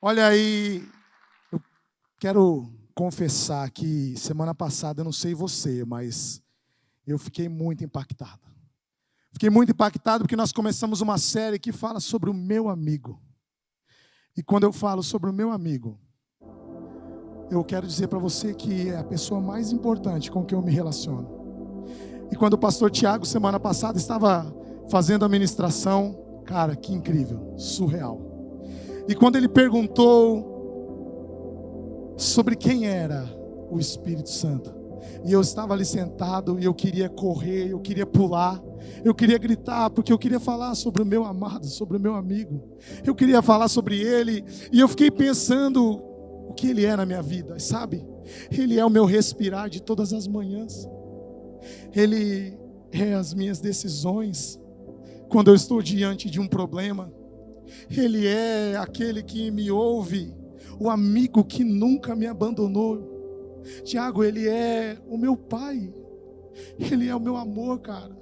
Olha aí, eu quero confessar que semana passada, eu não sei você, mas eu fiquei muito impactado. Fiquei muito impactado porque nós começamos uma série que fala sobre o meu amigo. E quando eu falo sobre o meu amigo, eu quero dizer para você que é a pessoa mais importante com quem eu me relaciono. E quando o pastor Tiago, semana passada, estava fazendo a ministração, cara, que incrível, surreal. E quando ele perguntou sobre quem era o Espírito Santo, e eu estava ali sentado e eu queria correr, eu queria pular, eu queria gritar, porque eu queria falar sobre o meu amado, sobre o meu amigo. Eu queria falar sobre ele, e eu fiquei pensando o que ele é na minha vida, sabe? Ele é o meu respirar de todas as manhãs. Ele é as minhas decisões quando eu estou diante de um problema. Ele é aquele que me ouve, o amigo que nunca me abandonou. Tiago, ele é o meu pai. Ele é o meu amor, cara.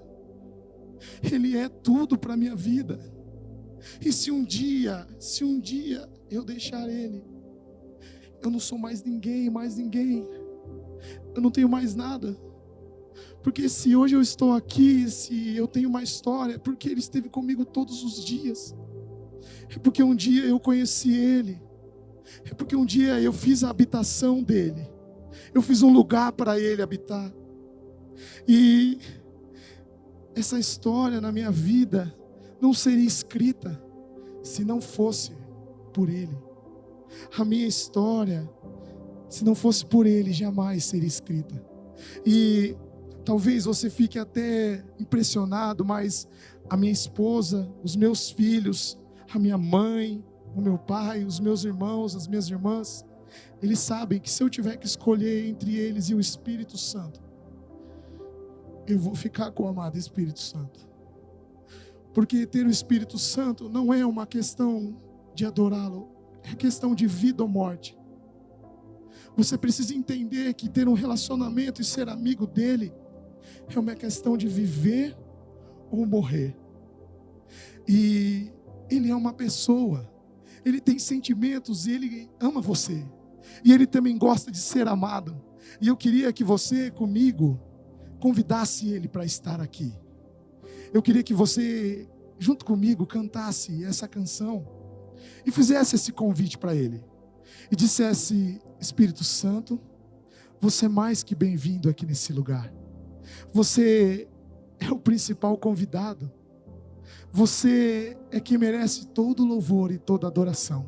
Ele é tudo para a minha vida. E se um dia eu deixar ele, eu não sou mais ninguém. Eu não tenho mais nada. Porque se hoje eu estou aqui, se eu tenho uma história, é porque ele esteve comigo todos os dias. É porque um dia eu conheci ele. É porque um dia eu fiz a habitação dele. Eu fiz um lugar para ele habitar. E essa história na minha vida não seria escrita se não fosse por ele. A minha história, se não fosse por ele, jamais seria escrita. E talvez você fique até impressionado, mas a minha esposa, os meus filhos, a minha mãe, o meu pai, os meus irmãos, as minhas irmãs, eles sabem que se eu tiver que escolher entre eles e o Espírito Santo, eu vou ficar com o amado Espírito Santo. Porque ter o Espírito Santo não é uma questão de adorá-lo, é questão de vida ou morte. Você precisa entender que ter um relacionamento e ser amigo dele é uma questão de viver ou morrer. E ele é uma pessoa, ele tem sentimentos e ele ama você. E ele também gosta de ser amado. E eu queria que você, comigo, convidasse ele para estar aqui. Eu queria que você, junto comigo, cantasse essa canção e fizesse esse convite para ele. E dissesse: Espírito Santo, você é mais que bem-vindo aqui nesse lugar. Você é o principal convidado. Você é quem merece todo louvor e toda adoração.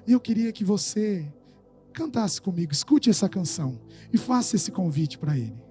E eu queria que você cantasse comigo, escute essa canção e faça esse convite para ele.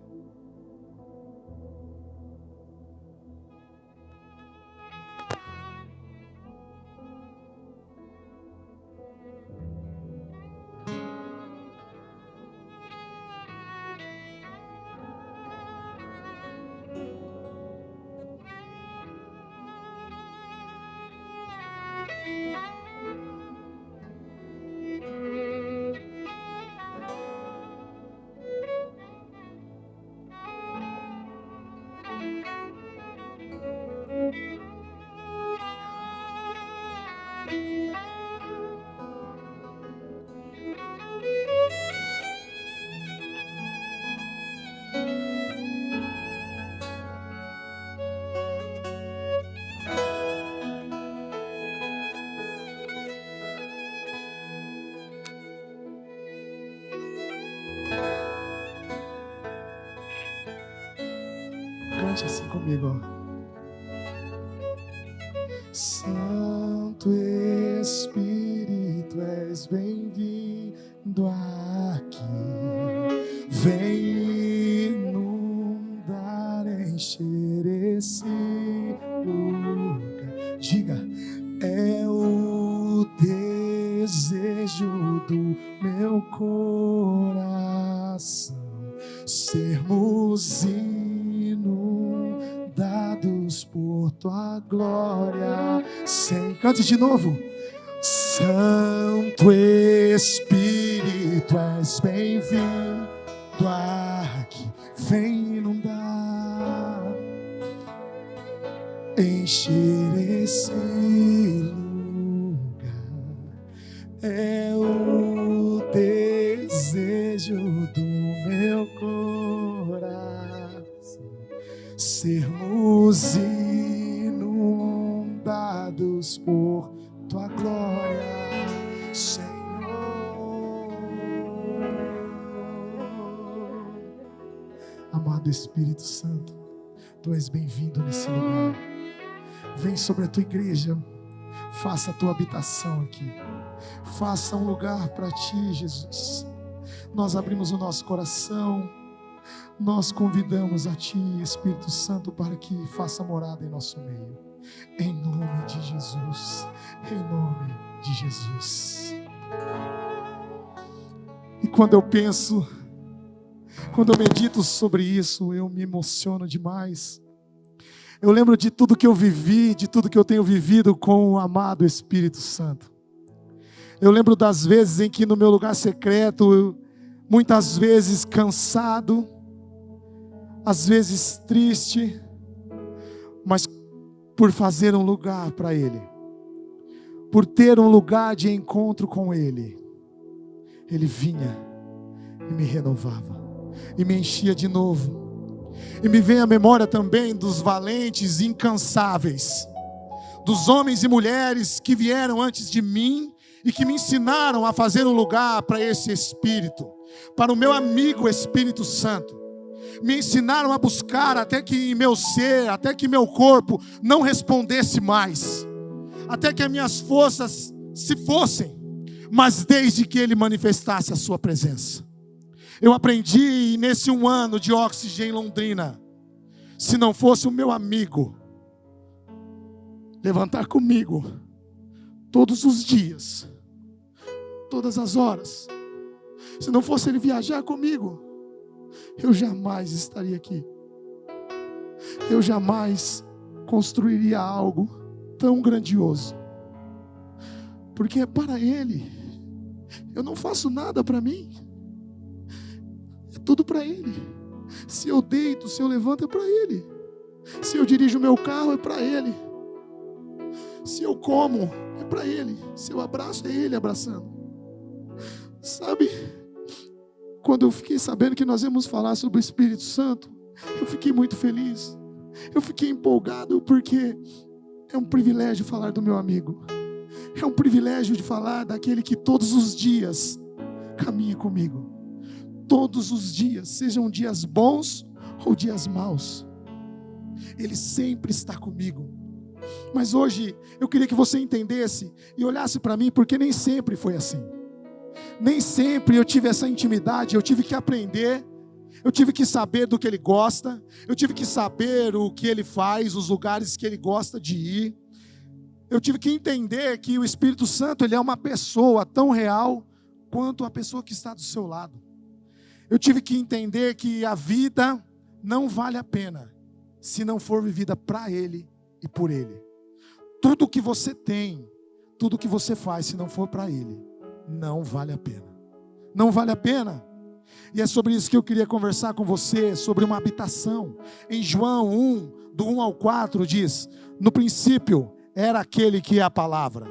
Cante assim comigo, ó. Santo Espírito, és bem-vindo aqui. Vem inundar, encher esse lugar. Diga: é o desejo do meu coração sermos inundados por tua glória. Cante de novo. Santo Espírito, és bem-vindo aqui. Vem inundar, encher esse lugar. é o desejo do meu coração, sermos inundados por tua glória, Senhor. Amado Espírito Santo, tu és bem-vindo nesse lugar. Vem sobre a tua igreja, faça a tua habitação aqui. Faça um lugar para ti, Jesus. Nós abrimos o nosso coração, nós convidamos a ti, Espírito Santo, para que faça morada em nosso meio. Em nome de Jesus, em nome de Jesus. E quando eu medito sobre isso, eu me emociono demais. Eu lembro de tudo que eu vivi, de tudo que eu tenho vivido com o amado Espírito Santo. Eu lembro das vezes em que no meu lugar secreto, muitas vezes cansado, às vezes triste, mas por fazer um lugar para Ele, por ter um lugar de encontro com Ele, Ele vinha e me renovava, e me enchia de novo. E me vem à memória também dos valentes incansáveis, dos homens e mulheres que vieram antes de mim e que me ensinaram a fazer um lugar para esse Espírito, para o meu amigo Espírito Santo. Me ensinaram a buscar até que meu ser, até que meu corpo não respondesse mais, até que as minhas forças se fossem, mas desde que Ele manifestasse a sua presença. Eu aprendi nesse 1 ano de Oxygen em Londrina, se não fosse o meu amigo levantar comigo todos os dias, todas as horas, se não fosse ele viajar comigo, eu jamais estaria aqui. Eu jamais construiria algo tão grandioso, porque é para Ele. Eu não faço nada para mim, é tudo para Ele. Se eu deito, se eu levanto, é para Ele. Se eu dirijo o meu carro, é para Ele. Se eu como, é para Ele. Se eu abraço, é Ele abraçando. Sabe, quando eu fiquei sabendo que nós íamos falar sobre o Espírito Santo, eu fiquei muito feliz. Eu fiquei empolgado, porque é um privilégio falar do meu amigo. É um privilégio de falar daquele que todos os dias caminha comigo. Todos os dias, sejam dias bons ou dias maus, Ele sempre está comigo. Mas hoje eu queria que você entendesse e olhasse para mim, porque nem sempre foi assim. Nem sempre eu tive essa intimidade. Eu tive que aprender, eu tive que saber do que Ele gosta, eu tive que saber o que Ele faz, os lugares que Ele gosta de ir. Eu tive que entender que o Espírito Santo, Ele é uma pessoa tão real quanto a pessoa que está do seu lado. Eu tive que entender que a vida não vale a pena se não for vivida para Ele e por Ele. Tudo que você tem, tudo que você faz, se não for para Ele, não vale a pena. Não vale a pena. E é sobre isso que eu queria conversar com você, sobre uma habitação. Em João 1, do 1 ao 4, diz: no princípio era aquele que é a palavra.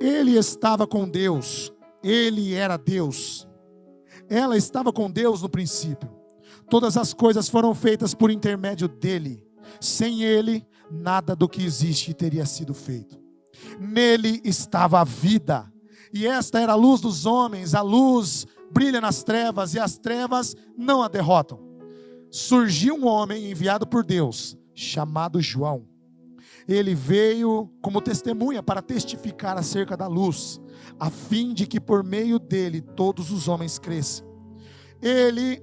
Ele estava com Deus, Ele era Deus. Ela estava com Deus no princípio. Todas as coisas foram feitas por intermédio dele. Sem ele, nada do que existe teria sido feito. Nele estava a vida, e esta era a luz dos homens. A luz brilha nas trevas, e as trevas não a derrotam. Surgiu um homem enviado por Deus, chamado João. Ele veio como testemunha para testificar acerca da luz, a fim de que por meio dele todos os homens cresçam. Ele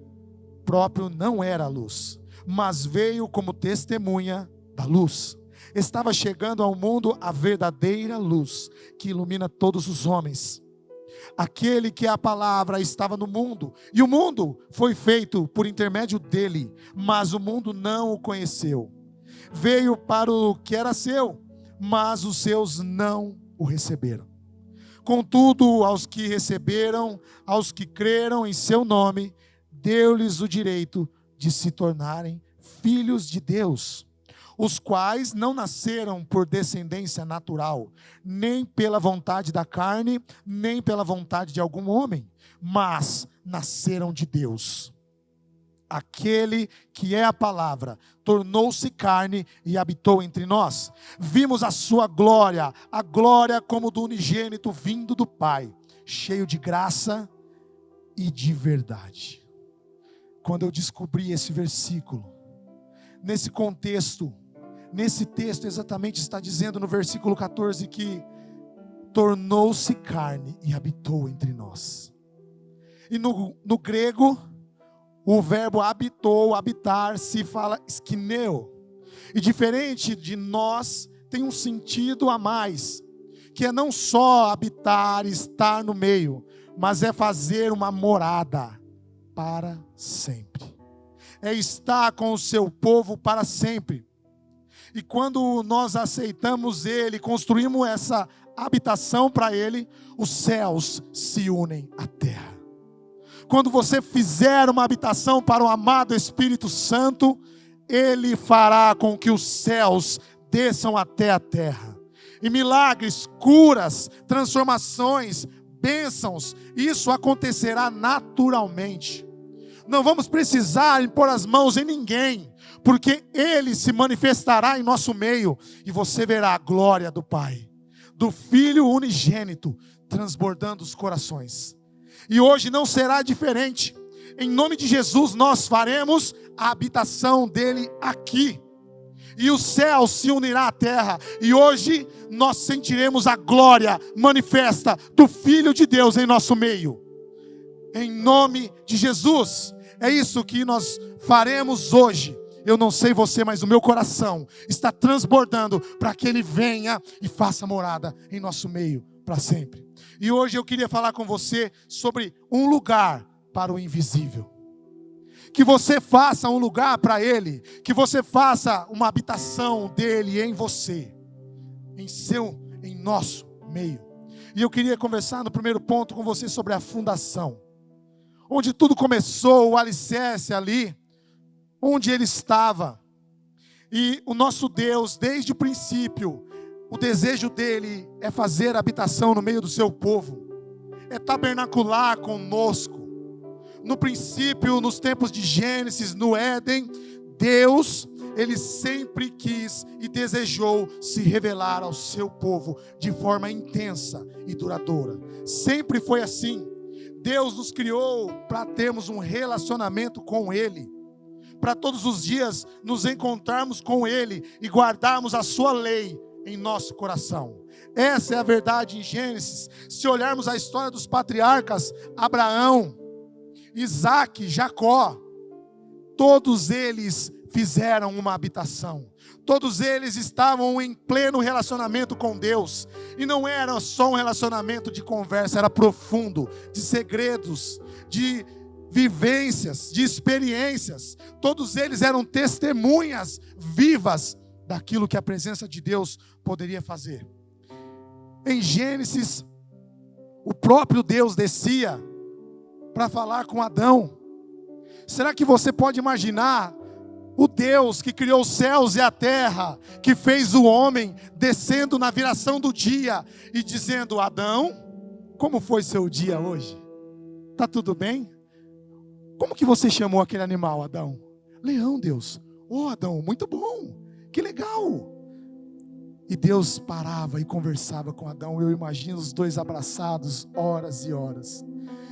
próprio não era a luz, mas veio como testemunha da luz. Estava chegando ao mundo a verdadeira luz, que ilumina todos os homens. Aquele que é a palavra estava no mundo, e o mundo foi feito por intermédio dele, mas o mundo não o conheceu. Veio para o que era seu, mas os seus não o receberam. Contudo, aos que receberam, aos que creram em seu nome, deu-lhes o direito de se tornarem filhos de Deus, os quais não nasceram por descendência natural, nem pela vontade da carne, nem pela vontade de algum homem, mas nasceram de Deus. Aquele que é a palavra tornou-se carne e habitou entre nós. Vimos a sua glória, a glória como do unigênito vindo do Pai, cheio de graça e de verdade. Quando eu descobri esse versículo, nesse contexto, nesse texto exatamente está dizendo no versículo 14 que tornou-se carne e habitou entre nós. E no grego, o verbo habitou, habitar, se fala skineo. E diferente de nós, tem um sentido a mais, que é não só habitar, estar no meio, mas é fazer uma morada para sempre. É estar com o seu povo para sempre. E quando nós aceitamos Ele, construímos essa habitação para Ele, os céus se unem à terra. Quando você fizer uma habitação para o amado Espírito Santo, Ele fará com que os céus desçam até a terra. E milagres, curas, transformações, bênçãos, isso acontecerá naturalmente. Não vamos precisar impor as mãos em ninguém, porque Ele se manifestará em nosso meio, e você verá a glória do Pai, do Filho unigênito, transbordando os corações. E hoje não será diferente. Em nome de Jesus nós faremos a habitação dele aqui. E o céu se unirá à terra. E hoje nós sentiremos a glória manifesta do Filho de Deus em nosso meio. Em nome de Jesus. É isso que nós faremos hoje. Eu não sei você, mas o meu coração está transbordando para que Ele venha e faça morada em nosso meio para sempre. E hoje eu queria falar com você sobre um lugar para o invisível. Que você faça um lugar para Ele, que você faça uma habitação dEle em você, em nosso meio. E eu queria conversar no primeiro ponto com você sobre a fundação. Onde tudo começou, o alicerce ali, onde Ele estava. E o nosso Deus, desde o princípio, o desejo dEle é fazer habitação no meio do seu povo, é tabernacular conosco. No princípio, nos tempos de Gênesis, no Éden, Deus, Ele sempre quis e desejou se revelar ao seu povo de forma intensa e duradoura. Sempre foi assim. Deus nos criou para termos um relacionamento com Ele, para todos os dias nos encontrarmos com Ele e guardarmos a sua lei em nosso coração. Essa é a verdade em Gênesis. Se olharmos a história dos patriarcas, Abraão, Isaac, Jacó, todos eles fizeram uma habitação. Todos eles estavam em pleno relacionamento com Deus. E não era só um relacionamento de conversa, era profundo, de segredos, de vivências, de experiências. Todos eles eram testemunhas vivas daquilo que a presença de Deus poderia fazer. Em Gênesis, o próprio Deus descia para falar com Adão. Será que você pode imaginar o Deus que criou os céus e a terra, que fez o homem, descendo na viração do dia e dizendo: Adão, como foi seu dia hoje? Está tudo bem? Como que você chamou aquele animal, Adão? Leão, Deus. Oh, Adão, muito bom, que legal. E Deus parava e conversava com Adão. Eu imagino os dois abraçados horas e horas.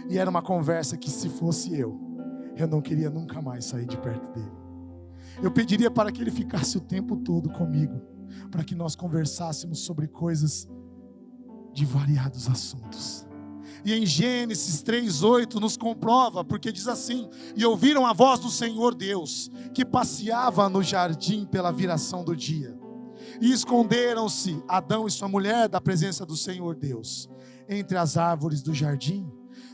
E era uma conversa que, se fosse eu não queria nunca mais sair de perto dele. Eu pediria para que ele ficasse o tempo todo comigo, para que nós conversássemos sobre coisas de variados assuntos. E em Gênesis 3:8 nos comprova, porque diz assim: e ouviram a voz do Senhor Deus, que passeava no jardim pela viração do dia. E esconderam-se Adão e sua mulher da presença do Senhor Deus, entre as árvores do jardim.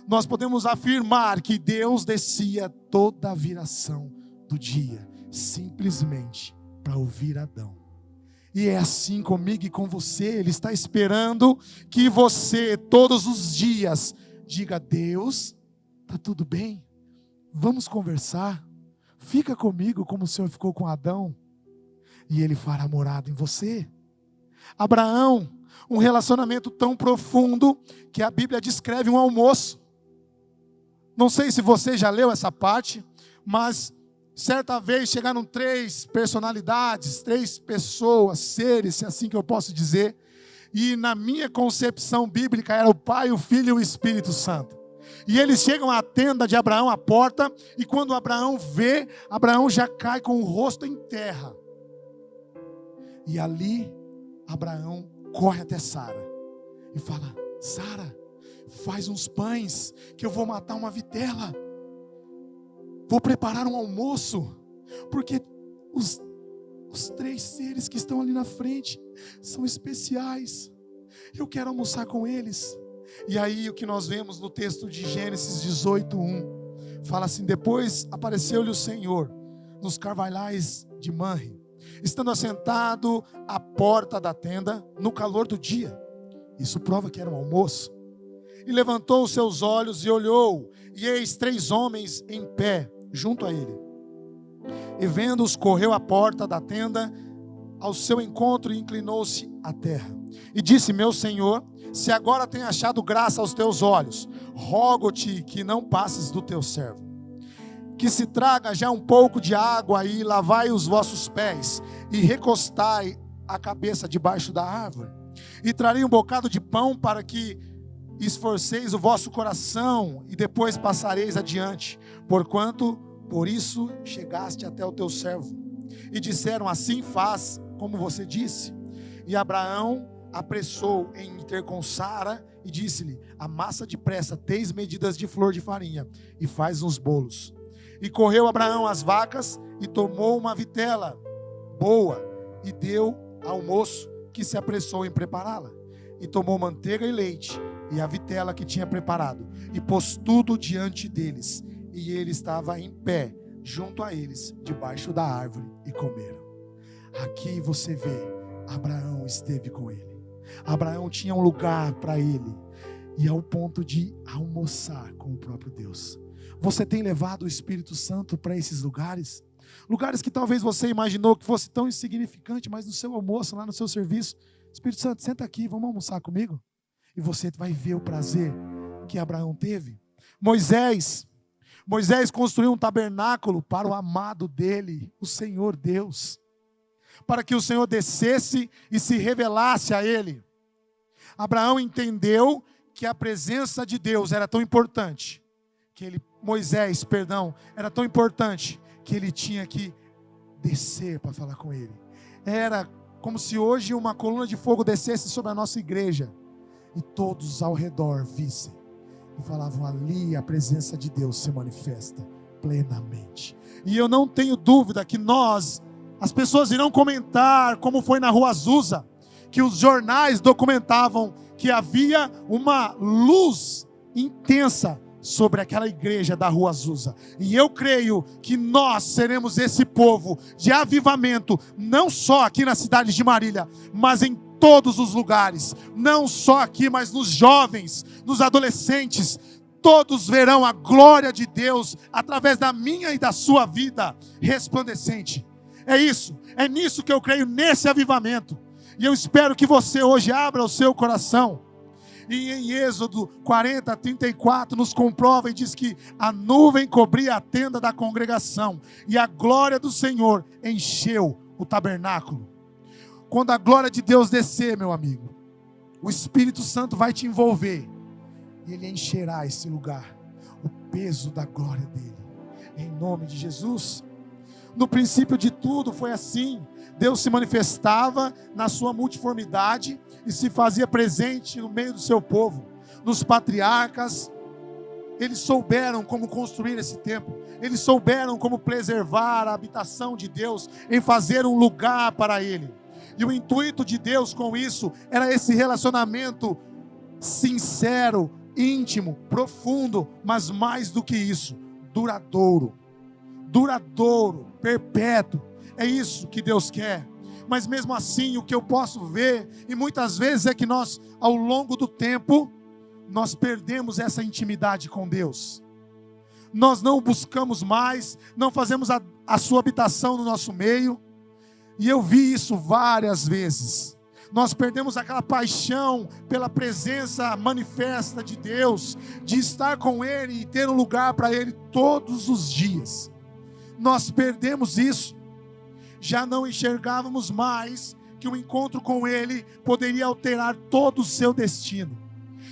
Nós podemos afirmar que Deus descia toda a viração do dia, simplesmente para ouvir Adão. E é assim comigo e com você. Ele está esperando que você, todos os dias, diga: Deus, está tudo bem? Vamos conversar? Fica comigo como o Senhor ficou com Adão. e Ele fará morada em você. Abraão, um relacionamento tão profundo que a Bíblia descreve um almoço. Não sei se você já leu essa parte, mas certa vez chegaram 3 personalidades, 3 pessoas, seres, se assim que eu posso dizer, e na minha concepção bíblica era o Pai, o Filho e o Espírito Santo. E eles chegam à tenda de Abraão, à porta, e quando Abraão vê, Abraão já cai com o rosto em terra. E ali, Abraão corre até Sara e fala: Sara, faz uns pães, que eu vou matar uma vitela. Vou preparar um almoço, porque os 3 seres que estão ali na frente são especiais. Eu quero almoçar com eles. E aí o que nós vemos no texto de Gênesis 18:1, fala assim: depois apareceu-lhe o Senhor nos carvalhais de Manre, estando assentado à porta da tenda, no calor do dia. Isso prova que era um almoço. E levantou os seus olhos e olhou, e eis 3 homens em pé junto a ele. E vendo-os, correu à porta da tenda ao seu encontro e inclinou-se à terra. E disse: meu Senhor, se agora tem achado graça aos teus olhos, rogo-te que não passes do teu servo. Que se traga já um pouco de água e lavai os vossos pés, e recostai a cabeça debaixo da árvore. E trarei um bocado de pão para que esforceis o vosso coração, e depois passareis adiante, porquanto por isso chegaste até o teu servo. E disseram: assim faz como você disse. E Abraão apressou em ir ter com Sara e disse-lhe: amassa depressa 3 medidas de flor de farinha e faz uns bolos. E correu Abraão às vacas e tomou uma vitela boa e deu ao moço, que se apressou em prepará-la. E tomou manteiga e leite e a vitela que tinha preparado, e pôs tudo diante deles. E ele estava em pé junto a eles, debaixo da árvore, e comeram. Aqui você vê, Abraão esteve com ele. Abraão tinha um lugar para ele, e ao ponto de almoçar com o próprio Deus. Você tem levado o Espírito Santo para esses lugares? Lugares que talvez você imaginou que fosse tão insignificante, mas no seu almoço, lá no seu serviço: Espírito Santo, senta aqui, vamos almoçar comigo? E você vai ver o prazer que Abraão teve. Moisés construiu um tabernáculo para o amado dele, o Senhor Deus, para que o Senhor descesse e se revelasse a ele. Abraão entendeu que a presença de Deus era tão importante, Moisés era tão importante, que ele tinha que descer para falar com ele. Era como se hoje uma coluna de fogo descesse sobre a nossa igreja, e todos ao redor vissem e falavam: ali a presença de Deus se manifesta plenamente. E eu não tenho dúvida que as pessoas irão comentar, como foi na Rua Azusa, que os jornais documentavam que havia uma luz intensa sobre aquela igreja da Rua Azusa. E eu creio que nós seremos esse povo de avivamento, não só aqui na cidade de Marília, mas em todos os lugares, não só aqui, mas nos jovens, nos adolescentes. Todos verão a glória de Deus através da minha e da sua vida resplandecente. É isso, é nisso que eu creio, nesse avivamento. E eu espero que você hoje abra o seu coração. E em Êxodo 40:34 nos comprova e diz que a nuvem cobria a tenda da congregação, e a glória do Senhor encheu o tabernáculo. Quando a glória de Deus descer, meu amigo, o Espírito Santo vai te envolver, e Ele encherá esse lugar, o peso da glória dEle, em nome de Jesus. No princípio de tudo foi assim. Deus se manifestava na sua multiformidade e se fazia presente no meio do seu povo. Nos patriarcas, eles souberam como construir esse templo, eles souberam como preservar a habitação de Deus, em fazer um lugar para Ele. E o intuito de Deus com isso era esse relacionamento sincero, íntimo, profundo, mas mais do que isso, duradouro, perpétuo. É isso que Deus quer. Mas mesmo assim, o que eu posso ver, e muitas vezes, é que nós, ao longo do tempo, nós perdemos essa intimidade com Deus. Nós não buscamos mais, não fazemos a sua habitação no nosso meio. E eu vi isso várias vezes. Nós perdemos aquela paixão pela presença manifesta de Deus, de estar com Ele e ter um lugar para Ele todos os dias. Nós perdemos isso. Já não enxergávamos mais que um encontro com Ele poderia alterar todo o seu destino.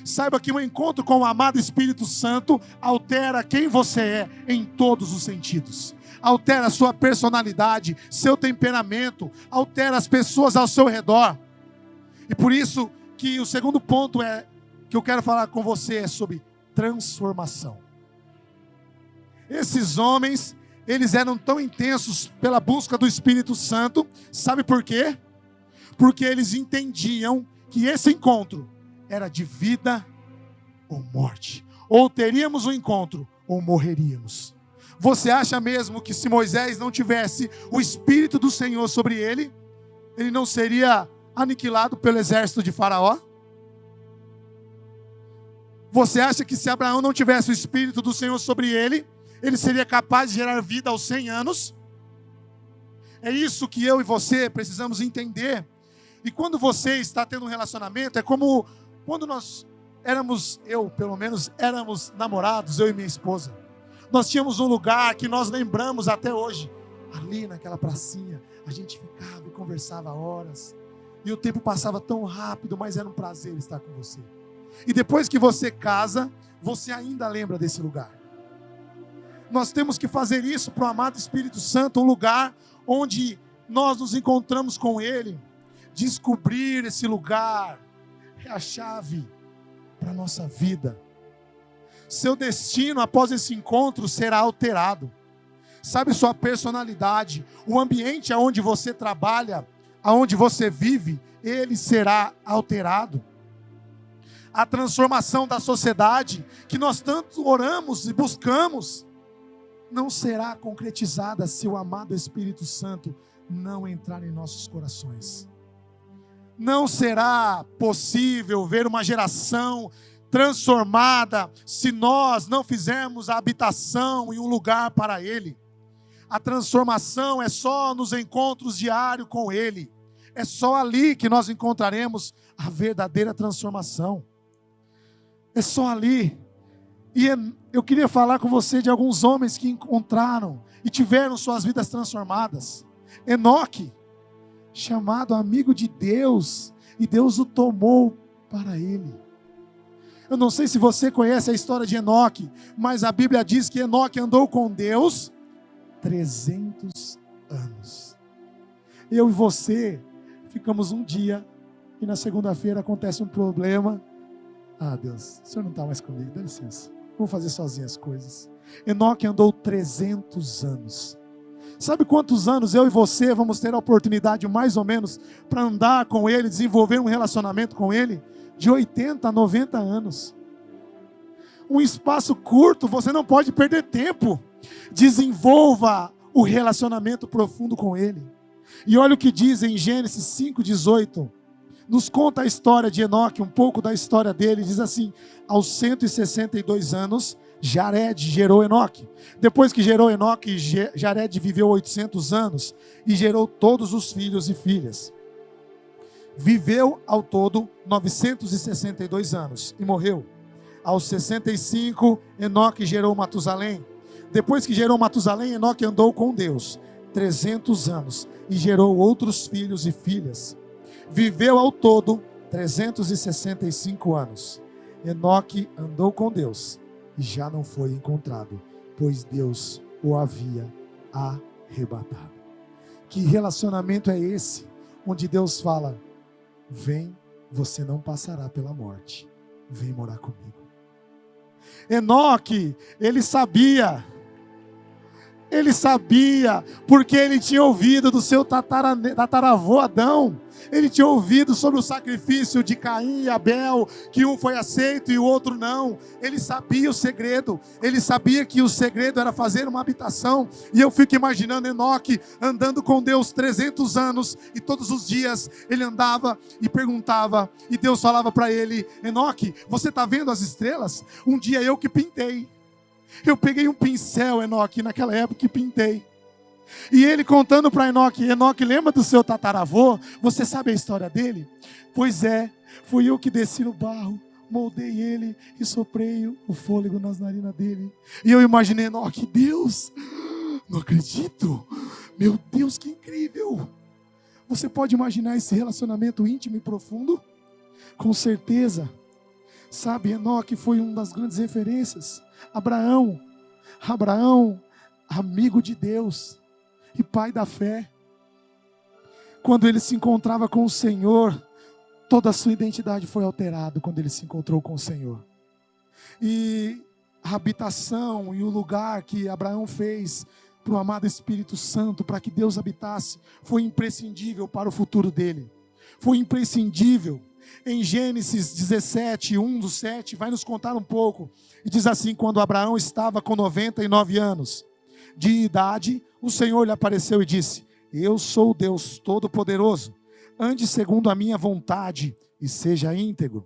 Saiba que um encontro com o amado Espírito Santo altera quem você é em todos os sentidos. Altera a sua personalidade, seu temperamento, altera as pessoas ao seu redor. E por isso que o segundo ponto que eu quero falar com você é sobre transformação. Esses homens, eles eram tão intensos pela busca do Espírito Santo, sabe por quê? Porque eles entendiam que esse encontro era de vida ou morte. Ou teríamos um encontro, ou morreríamos. Você acha mesmo que se Moisés não tivesse o Espírito do Senhor sobre ele, ele não seria aniquilado pelo exército de Faraó? Você acha que se Abraão não tivesse o Espírito do Senhor sobre ele, ele seria capaz de gerar vida aos 100 anos? É isso que eu e você precisamos entender. E quando você está tendo um relacionamento, é como quando nós éramos namorados, eu e minha esposa. Nós tínhamos um lugar que nós lembramos até hoje. Ali naquela pracinha, a gente ficava e conversava horas. E o tempo passava tão rápido, mas era um prazer estar com você. E depois que você casa, você ainda lembra desse lugar. Nós temos que fazer isso para o amado Espírito Santo, um lugar onde nós nos encontramos com Ele. Descobrir esse lugar é a chave para a nossa vida. Seu destino após esse encontro será alterado. Sabe, sua personalidade, o ambiente aonde você trabalha, aonde você vive, ele será alterado. A transformação da sociedade, que nós tanto oramos e buscamos, não será concretizada se o amado Espírito Santo não entrar em nossos corações. Não será possível ver uma geração transformada se nós não fizermos a habitação e um lugar para Ele. A transformação é só nos encontros diários com Ele. É só ali que nós encontraremos a verdadeira transformação. É só ali. E eu queria falar com você de alguns homens que encontraram e tiveram suas vidas transformadas. Enoque, chamado amigo de Deus, e Deus o tomou para Ele. Eu não sei se você conhece a história de Enoque, mas a Bíblia diz que Enoque andou com Deus 300 anos. Eu e você ficamos um dia e na segunda-feira acontece um problema. Ah, Deus, o Senhor não está mais comigo, dá licença. Vou fazer sozinho as coisas. Enoque andou 300 anos. Sabe quantos anos eu e você vamos ter a oportunidade, mais ou menos, para andar com Ele, desenvolver um relacionamento com Ele? De 80 a 90 anos. Um espaço curto, você não pode perder tempo. Desenvolva o relacionamento profundo com Ele. E olha o que diz em Gênesis 5:18. Nos conta a história de Enoque, um pouco da história dele. Diz assim: aos 162 anos, Jared gerou Enoque. Depois que gerou Enoque, Jared viveu 800 anos e gerou todos os filhos e filhas. Viveu ao todo 962 anos e morreu. Aos 65, Enoque gerou Matusalém. Depois que gerou Matusalém, Enoque andou com Deus 300 anos e gerou outros filhos e filhas. Viveu ao todo 365 anos. Enoque andou com Deus e já não foi encontrado, pois Deus o havia arrebatado. Que relacionamento é esse, onde Deus fala: vem, você não passará pela morte, vem morar comigo. Enoque, ele sabia, porque ele tinha ouvido do seu tataravô Adão. Ele tinha ouvido sobre o sacrifício de Caim e Abel, que um foi aceito e o outro não. Ele sabia o segredo. Ele sabia que o segredo era fazer uma habitação. E eu fico imaginando Enoque andando com Deus 300 anos. E todos os dias ele andava e perguntava. E Deus falava para ele: Enoque, você está vendo as estrelas? Um dia eu que pintei. Eu peguei um pincel, Enoque, naquela época, e pintei. E ele contando para Enoque: Enoque, lembra do seu tataravô? Você sabe a história dele? Pois é, fui eu que desci no barro, moldei ele e soprei o fôlego nas narinas dele. E eu imaginei Enoque: Deus, não acredito, meu Deus, que incrível. Você pode imaginar esse relacionamento íntimo e profundo? Com certeza. Sabe, Enoque foi uma das grandes referências. Abraão, amigo de Deus e pai da fé. Quando ele se encontrava com o Senhor, toda a sua identidade foi alterada quando ele se encontrou com o Senhor. E a habitação e o lugar que Abraão fez para o amado Espírito Santo, para que Deus habitasse, foi imprescindível para o futuro dele. Foi imprescindível. Em Gênesis 17, 1-7, vai nos contar um pouco. E diz assim: quando Abraão estava com 99 anos de idade, o Senhor lhe apareceu e disse: eu sou o Deus Todo-Poderoso, ande segundo a minha vontade e seja íntegro.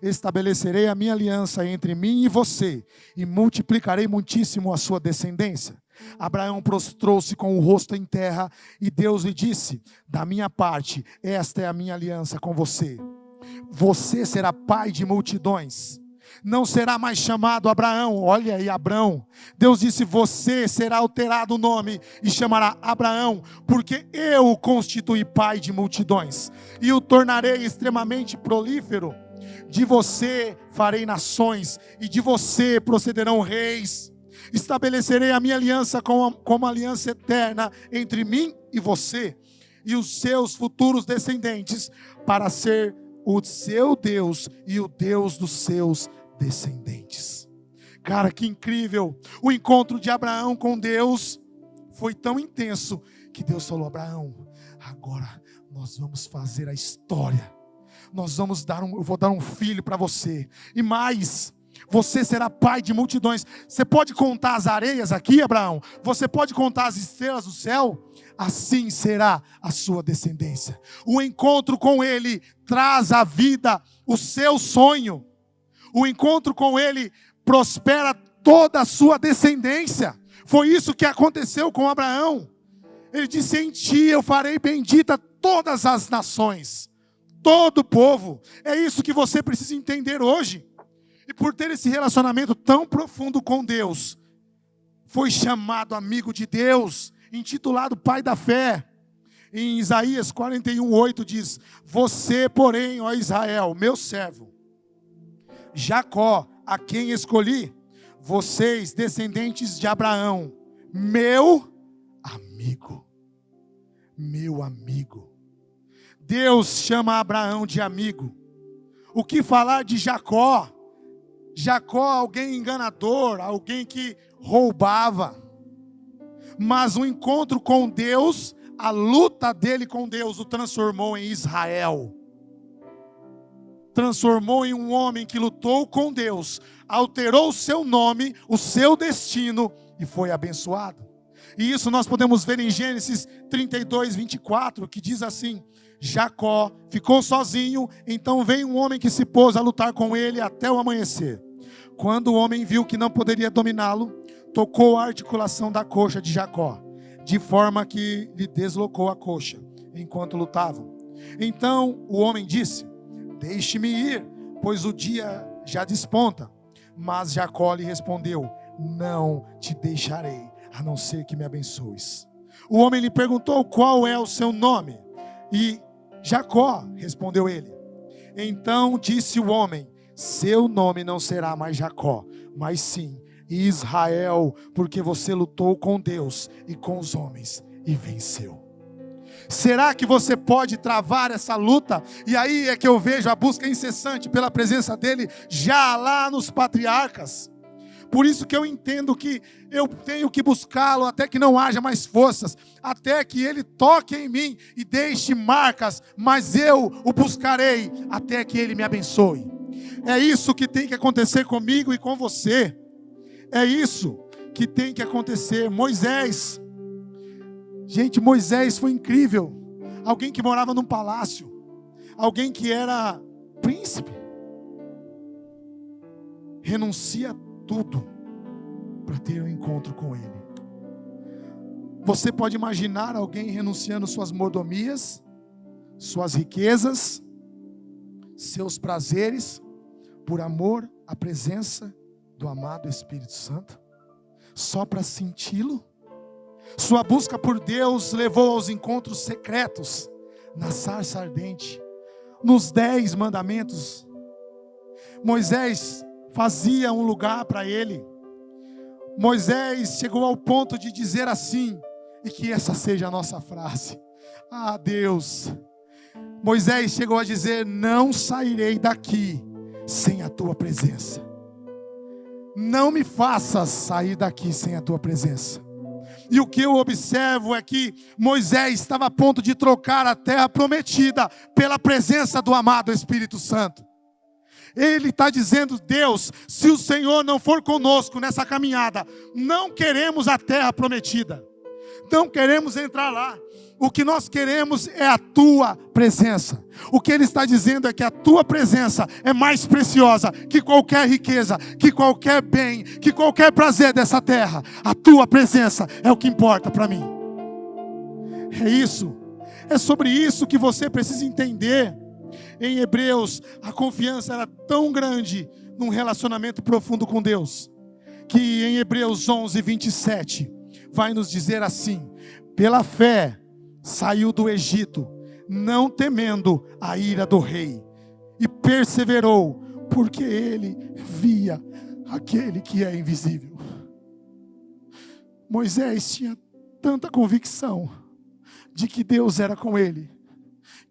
Estabelecerei a minha aliança entre mim e você, e multiplicarei muitíssimo a sua descendência. Abraão prostrou-se com o rosto em terra, e Deus lhe disse: da minha parte, esta é a minha aliança com você. Você será pai de multidões. Não será mais chamado Abraão, olha aí, Abrão. Deus disse: você será alterado o nome e chamará Abraão, porque eu o constituí pai de multidões, e o tornarei extremamente prolífero. De você farei nações, e de você procederão reis. Estabelecerei a minha aliança como aliança eterna entre mim e você, e os seus futuros descendentes, para ser o seu Deus e o Deus dos seus descendentes. Cara, que incrível! O encontro de Abraão com Deus foi tão intenso que Deus falou: Abraão, agora nós vamos fazer a história. Eu vou dar um filho para você. E mais, você será pai de multidões. Você pode contar as areias aqui, Abraão? Você pode contar as estrelas do céu? Assim será a sua descendência. O encontro com ele traz à vida o seu sonho. O encontro com ele prospera toda a sua descendência. Foi isso que aconteceu com Abraão. Ele disse: em ti eu farei bendita todas as nações, todo o povo. É isso que você precisa entender hoje. E por ter esse relacionamento tão profundo com Deus, foi chamado amigo de Deus, intitulado pai da fé. Em Isaías 41:8 diz: você, porém, ó Israel, meu servo, Jacó, a quem escolhi, vocês, descendentes de Abraão, meu amigo. Meu amigo. Deus chama Abraão de amigo. O que falar de Jacó? Jacó, alguém enganador, alguém que roubava. Mas o encontro com Deus, a luta dele com Deus, o transformou em Israel. Transformou em um homem que lutou com Deus, alterou o seu nome, o seu destino, e foi abençoado. E isso nós podemos ver em Gênesis 32:24, que diz assim: Jacó ficou sozinho, então veio um homem que se pôs a lutar com ele até o amanhecer. Quando o homem viu que não poderia dominá-lo, tocou a articulação da coxa de Jacó, de forma que lhe deslocou a coxa, enquanto lutavam. Então o homem disse: deixe-me ir, pois o dia já desponta. Mas Jacó lhe respondeu: não te deixarei, a não ser que me abençoes. O homem lhe perguntou: qual é o seu nome? E Jacó, respondeu ele. Então disse o homem: seu nome não será mais Jacó, mas sim Israel, porque você lutou com Deus e com os homens e venceu. Será que você pode travar essa luta? E aí é que eu vejo a busca incessante pela presença dele já lá nos patriarcas. Por isso que eu entendo que eu tenho que buscá-lo até que não haja mais forças, até que ele toque em mim e deixe marcas, mas eu o buscarei até que ele me abençoe. É isso que tem que acontecer comigo e com você. É isso que tem que acontecer. Moisés, gente, Moisés foi incrível. Alguém que morava num palácio, alguém que era príncipe, renuncia tudo para ter um encontro com ele. Você pode imaginar alguém renunciando suas mordomias, suas riquezas, seus prazeres, por amor à presença do amado Espírito Santo? Só para senti-lo? Sua busca por Deus levou aos encontros secretos, na sarça ardente, nos 10 mandamentos. Moisés fazia um lugar para ele. Moisés chegou ao ponto de dizer assim, e que essa seja a nossa frase: ah, Deus, Moisés chegou a dizer: não sairei daqui sem a tua presença. Não me faças sair daqui sem a tua presença. E o que eu observo é que Moisés estava a ponto de trocar a terra prometida pela presença do amado Espírito Santo. Ele está dizendo: Deus, se o Senhor não for conosco nessa caminhada, não queremos a terra prometida, não queremos entrar lá. O que nós queremos é a tua presença. O que ele está dizendo é que a tua presença é mais preciosa que qualquer riqueza, que qualquer bem, que qualquer prazer dessa terra. A tua presença é o que importa para mim. É isso. É sobre isso que você precisa entender. Em Hebreus, a confiança era tão grande num relacionamento profundo com Deus, que em Hebreus 11:27 vai nos dizer assim: pela fé saiu do Egito, não temendo a ira do rei, e perseverou, porque ele via aquele que é invisível. Moisés tinha tanta convicção de que Deus era com ele,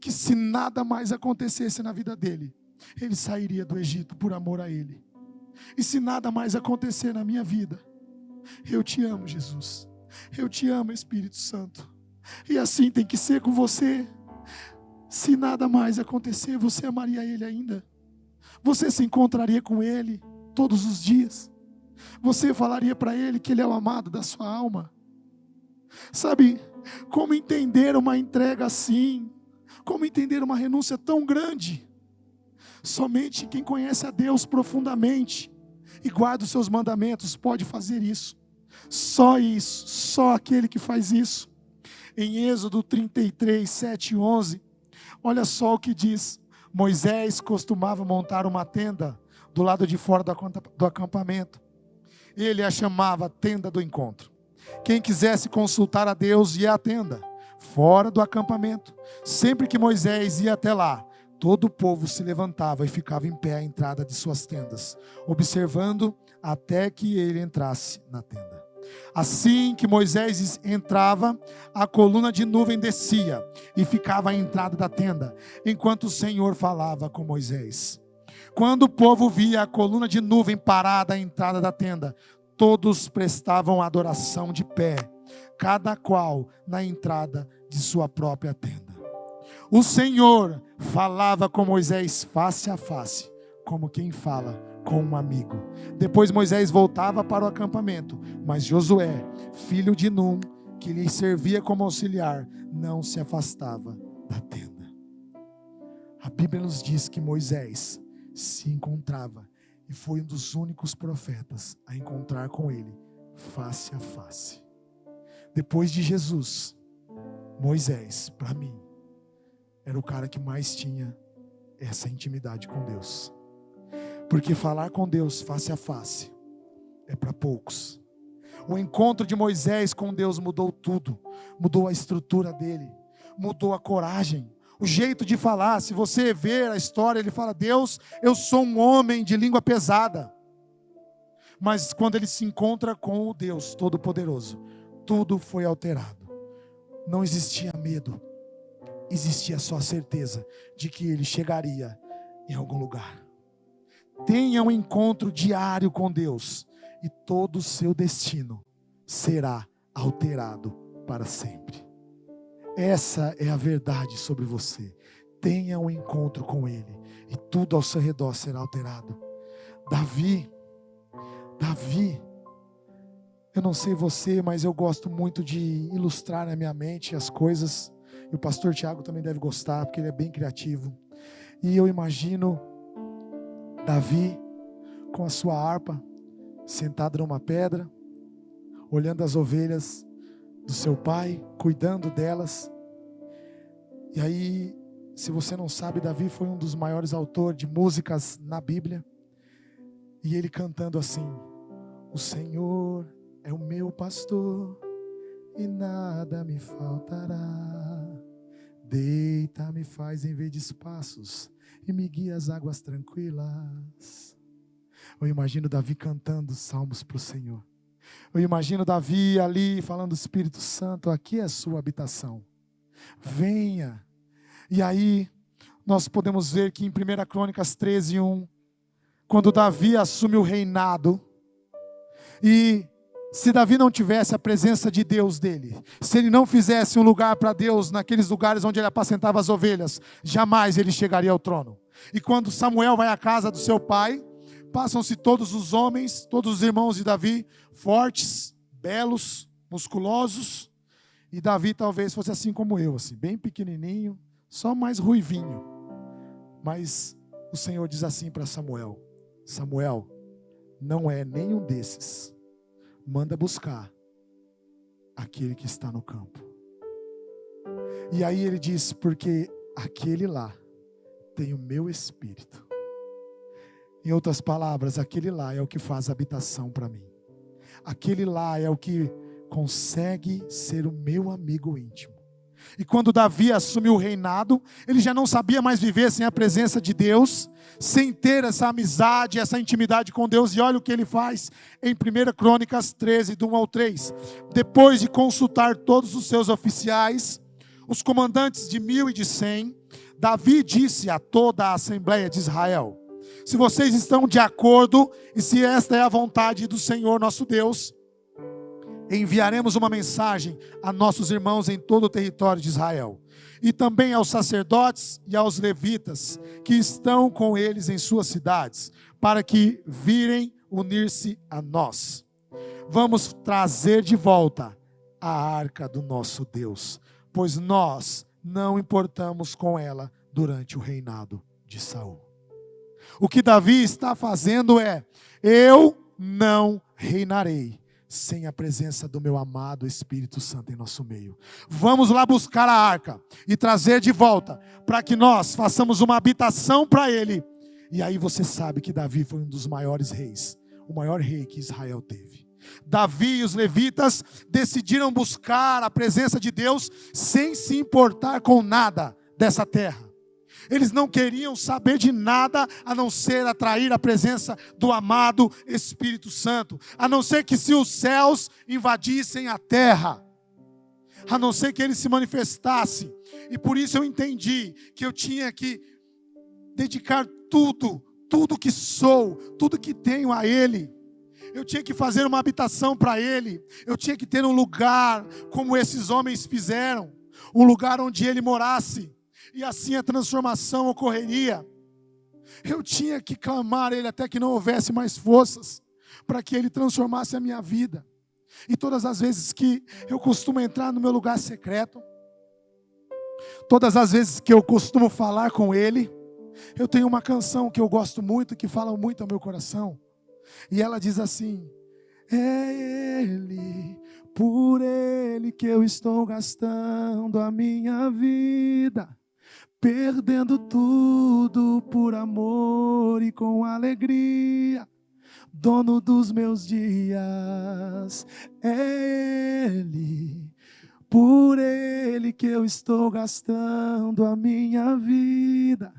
que se nada mais acontecesse na vida dele, ele sairia do Egito por amor a ele. E se nada mais acontecer na minha vida, eu te amo, Jesus. Eu te amo, Espírito Santo. E assim tem que ser com você. Se nada mais acontecer, você amaria ele ainda? Você se encontraria com ele todos os dias? Você falaria para ele que ele é o amado da sua alma? Sabe, como entender uma entrega assim? Como entender uma renúncia tão grande? Somente quem conhece a Deus profundamente e guarda os seus mandamentos pode fazer isso. Só isso, só aquele que faz isso. Em Êxodo 33, 7 e 11, olha só o que diz: Moisés costumava montar uma tenda do lado de fora do acampamento. Ele a chamava tenda do encontro. Quem quisesse consultar a Deus ia à tenda, fora do acampamento. Sempre que Moisés ia até lá, todo o povo se levantava e ficava em pé à entrada de suas tendas, observando até que ele entrasse na tenda. Assim que Moisés entrava, a coluna de nuvem descia e ficava à entrada da tenda, enquanto o Senhor falava com Moisés. Quando o povo via a coluna de nuvem parada à entrada da tenda, todos prestavam adoração de pé, cada qual na entrada de sua própria tenda. O Senhor falava com Moisés face a face, como quem fala com um amigo. Depois Moisés voltava para o acampamento, mas Josué, filho de Num, que lhe servia como auxiliar, não se afastava da tenda. A Bíblia nos diz que Moisés se encontrava e foi um dos únicos profetas a encontrar com ele face a face. Depois de Jesus, Moisés, para mim, era o cara que mais tinha essa intimidade com Deus. Porque falar com Deus face a face é para poucos. O encontro de Moisés com Deus mudou tudo. Mudou a estrutura dele, mudou a coragem, o jeito de falar. Se você ver a história, ele fala: Deus, eu sou um homem de língua pesada. Mas quando ele se encontra com o Deus Todo-Poderoso, tudo foi alterado. Não existia medo, existia só a certeza de que ele chegaria em algum lugar. Tenha um encontro diário com Deus e todo o seu destino será alterado para sempre. Essa é a verdade sobre você. Tenha um encontro com Ele e tudo ao seu redor será alterado. Davi, eu não sei você, mas eu gosto muito de ilustrar na minha mente as coisas. E o pastor Tiago também deve gostar, porque ele é bem criativo. E eu imagino Davi com a sua harpa, sentado numa pedra, olhando as ovelhas do seu pai, cuidando delas. E aí, se você não sabe, Davi foi um dos maiores autores de músicas na Bíblia. E ele cantando assim: o Senhor é o meu pastor e nada me faltará. Deita-me, faz em verdes passos e me guia às águas tranquilas. Eu imagino Davi cantando salmos para o Senhor. Eu imagino Davi ali falando: Espírito Santo, aqui é a sua habitação. Venha. E aí nós podemos ver que em 1 Crônicas 13:1, quando Davi assume o reinado, e se Davi não tivesse a presença de Deus dele, se ele não fizesse um lugar para Deus naqueles lugares onde ele apacentava as ovelhas, jamais ele chegaria ao trono. E quando Samuel vai à casa do seu pai, passam-se todos os homens, todos os irmãos de Davi, fortes, belos, musculosos, e Davi talvez fosse assim como eu, assim, bem pequenininho, só mais ruivinho. Mas o Senhor diz assim para Samuel: Samuel, não é nenhum desses. Manda buscar aquele que está no campo. E aí ele diz: porque aquele lá tem o meu espírito. Em outras palavras, aquele lá é o que faz habitação para mim. Aquele lá é o que consegue ser o meu amigo íntimo. E quando Davi assumiu o reinado, ele já não sabia mais viver sem a presença de Deus, sem ter essa amizade, essa intimidade com Deus. E olha o que ele faz em 1 Crônicas 13, do 1 ao 3. Depois de consultar todos os seus oficiais, os comandantes de 1000 e de 100, Davi disse a toda a Assembleia de Israel: se vocês estão de acordo, e se esta é a vontade do Senhor nosso Deus, enviaremos uma mensagem a nossos irmãos em todo o território de Israel, e também aos sacerdotes e aos levitas que estão com eles em suas cidades, para que virem unir-se a nós. Vamos trazer de volta a arca do nosso Deus, pois nós não importamos com ela durante o reinado de Saul. O que Davi está fazendo é: eu não reinarei sem a presença do meu amado Espírito Santo em nosso meio. Vamos lá buscar a arca e trazer de volta, para que nós façamos uma habitação para ele. E aí você sabe que Davi foi um dos maiores reis, o maior rei que Israel teve. Davi e os levitas decidiram buscar a presença de Deus sem se importar com nada dessa terra. Eles não queriam saber de nada a não ser atrair a presença do amado Espírito Santo. A não ser que se os céus invadissem a terra, a não ser que ele se manifestasse. E por isso eu entendi que eu tinha que dedicar tudo que sou, tudo que tenho a ele. Eu tinha que fazer uma habitação para ele. Eu tinha que ter um lugar como esses homens fizeram, um lugar onde ele morasse. E assim a transformação ocorreria. Eu tinha que clamar a ele até que não houvesse mais forças, para que ele transformasse a minha vida. E todas as vezes que eu costumo entrar no meu lugar secreto, todas as vezes que eu costumo falar com ele, eu tenho uma canção que eu gosto muito, que fala muito ao meu coração. E ela diz assim: é ele, por ele que eu estou gastando a minha vida, perdendo tudo por amor e com alegria, dono dos meus dias. É ele, por ele que eu estou gastando a minha vida,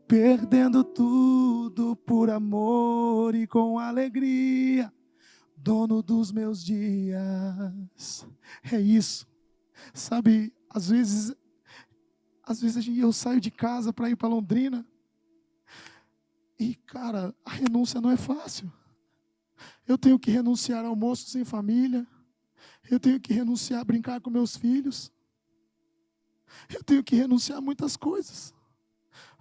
perdendo tudo por amor e com alegria, dono dos meus dias. É isso, sabe, às vezes eu saio de casa para ir para Londrina. E, cara, a renúncia não é fácil. Eu tenho que renunciar ao almoço sem família. Eu tenho que renunciar a brincar com meus filhos. Eu tenho que renunciar a muitas coisas.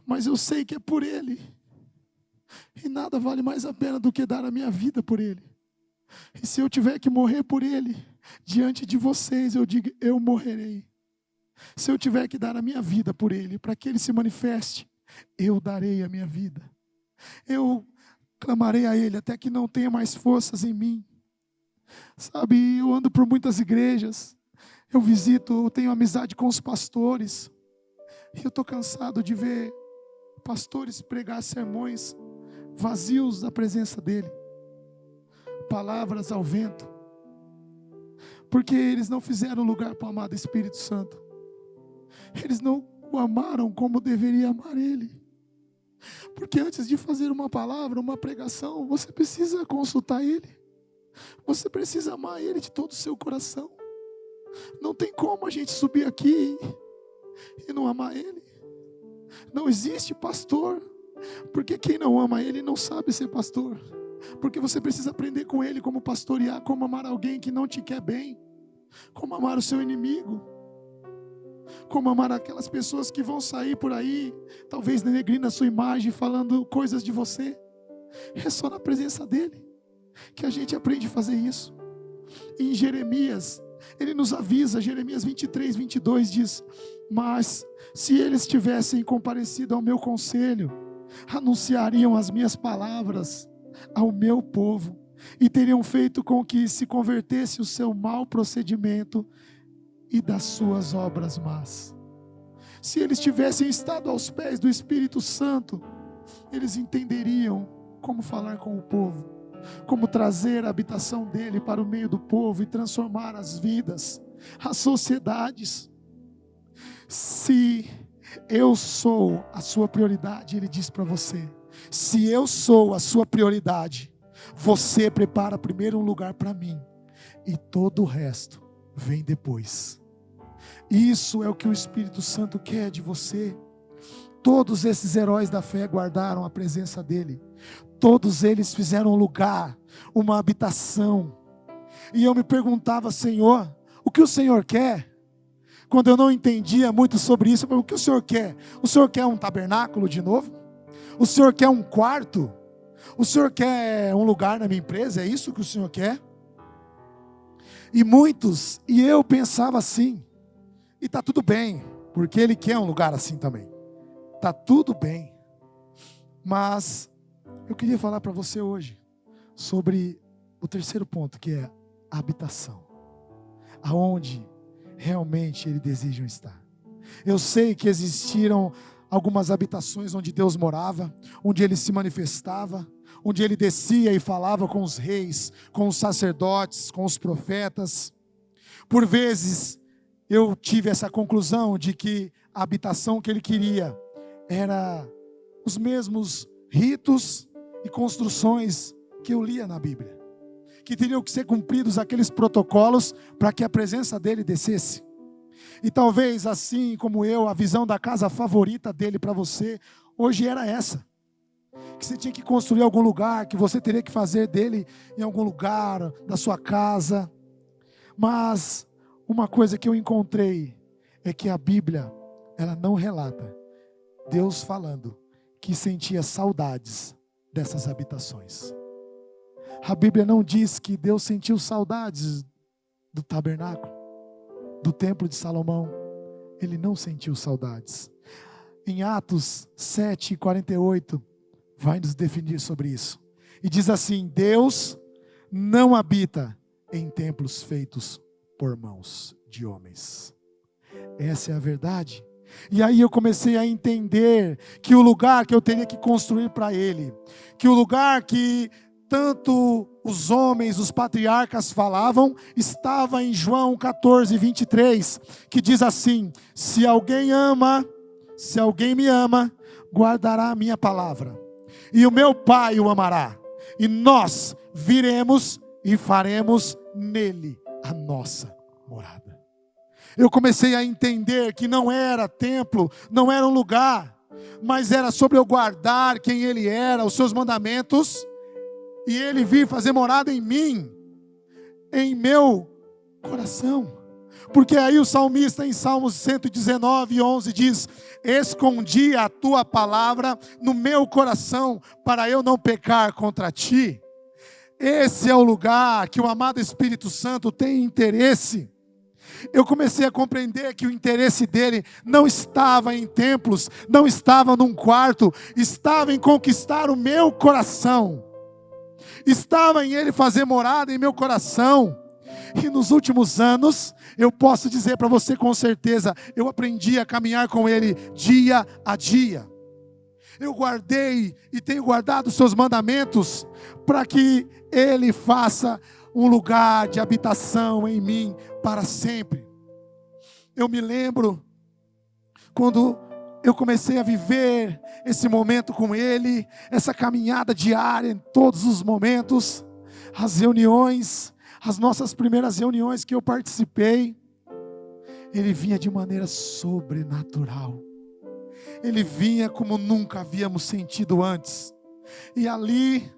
Mas eu sei que é por ele. E nada vale mais a pena do que dar a minha vida por ele. E se eu tiver que morrer por ele, diante de vocês, eu digo: eu morrerei. Se eu tiver que dar a minha vida por ele, para que ele se manifeste, eu darei a minha vida. Eu clamarei a ele até que não tenha mais forças em mim. Sabe, eu ando por muitas igrejas, eu tenho amizade com os pastores, e eu estou cansado de ver pastores pregar sermões vazios da presença dele, palavras ao vento, porque eles não fizeram lugar para o amado Espírito Santo, eles não o amaram como deveria amar ele, porque antes de fazer uma palavra, uma pregação, você precisa consultar ele, você precisa amar ele de todo o seu coração. Não tem como a gente subir aqui e não amar ele. Não existe pastor, porque quem não ama ele não sabe ser pastor, porque você precisa aprender com ele como pastorear, como amar alguém que não te quer bem, como amar o seu inimigo, como amar aquelas pessoas que vão sair por aí, talvez denegrindo a sua imagem, falando coisas de você. É só na presença dele que a gente aprende a fazer isso. Em Jeremias, ele nos avisa, Jeremias 23, 22 diz: mas se eles tivessem comparecido ao meu conselho, anunciariam as minhas palavras ao meu povo, e teriam feito com que se convertesse o seu mau procedimento e das suas obras más. Se eles tivessem estado aos pés do Espírito Santo, eles entenderiam como falar com o povo, como trazer a habitação dele para o meio do povo e transformar as vidas, as sociedades. Se eu sou a sua prioridade, ele diz para você, se eu sou a sua prioridade, você prepara primeiro um lugar para mim, e todo o resto vem depois. Isso é o que o Espírito Santo quer de você. Todos esses heróis da fé guardaram a presença dele. Todos eles fizeram um lugar, uma habitação. E eu me perguntava: Senhor, o que o Senhor quer? Quando eu não entendia muito sobre isso, eu falei: o que o Senhor quer? O Senhor quer um tabernáculo de novo? O Senhor quer um quarto? O Senhor quer um lugar na minha empresa? É isso que o Senhor quer? E eu pensava assim, e está tudo bem, porque Ele quer um lugar assim também. Está tudo bem. Mas eu queria falar para você hoje sobre o terceiro ponto, que é a habitação, aonde realmente Ele deseja estar. Eu sei que existiram algumas habitações onde Deus morava, onde Ele se manifestava, onde Ele descia e falava com os reis, com os sacerdotes, com os profetas. Por vezes eu tive essa conclusão de que a habitação que Ele queria era os mesmos ritos e construções que eu lia na Bíblia, que teriam que ser cumpridos aqueles protocolos para que a presença dele descesse. E talvez, assim como eu, a visão da casa favorita dele para você hoje era essa, que você tinha que construir algum lugar, que você teria que fazer dele em algum lugar da sua casa. Mas uma coisa que eu encontrei é que a Bíblia, ela não relata Deus falando que sentia saudades dessas habitações. A Bíblia não diz que Deus sentiu saudades do tabernáculo, do templo de Salomão. Ele não sentiu saudades. Em Atos 7:48 vai nos definir sobre isso. E diz assim: Deus não habita em templos feitos por mãos de homens. Essa é a verdade. E aí eu comecei a entender que o lugar que eu teria que construir para Ele, que o lugar que tanto os homens, os patriarcas falavam, estava em João 14:23, que diz assim: se alguém me ama, guardará a minha palavra, e o meu Pai o amará, e nós viremos e faremos nele a nossa morada. Eu comecei a entender que não era templo, não era um lugar, mas era sobre eu guardar quem Ele era, os seus mandamentos, e Ele vir fazer morada em mim, em meu coração. Porque aí o salmista em Salmos 119:11 diz: escondi a tua palavra no meu coração, para eu não pecar contra ti. Esse é o lugar que o amado Espírito Santo tem interesse. Eu comecei a compreender que o interesse dele não estava em templos, não estava num quarto, estava em conquistar o meu coração, estava em ele fazer morada em meu coração. E nos últimos anos, eu posso dizer para você com certeza, eu aprendi a caminhar com Ele dia a dia. Eu guardei e tenho guardado os seus mandamentos para que Ele faça um lugar de habitação em mim para sempre. Eu me lembro quando eu comecei a viver esse momento com Ele, essa caminhada diária em todos os momentos, as reuniões, as nossas primeiras reuniões que eu participei, Ele vinha de maneira sobrenatural. Ele vinha como nunca havíamos sentido antes. E ali,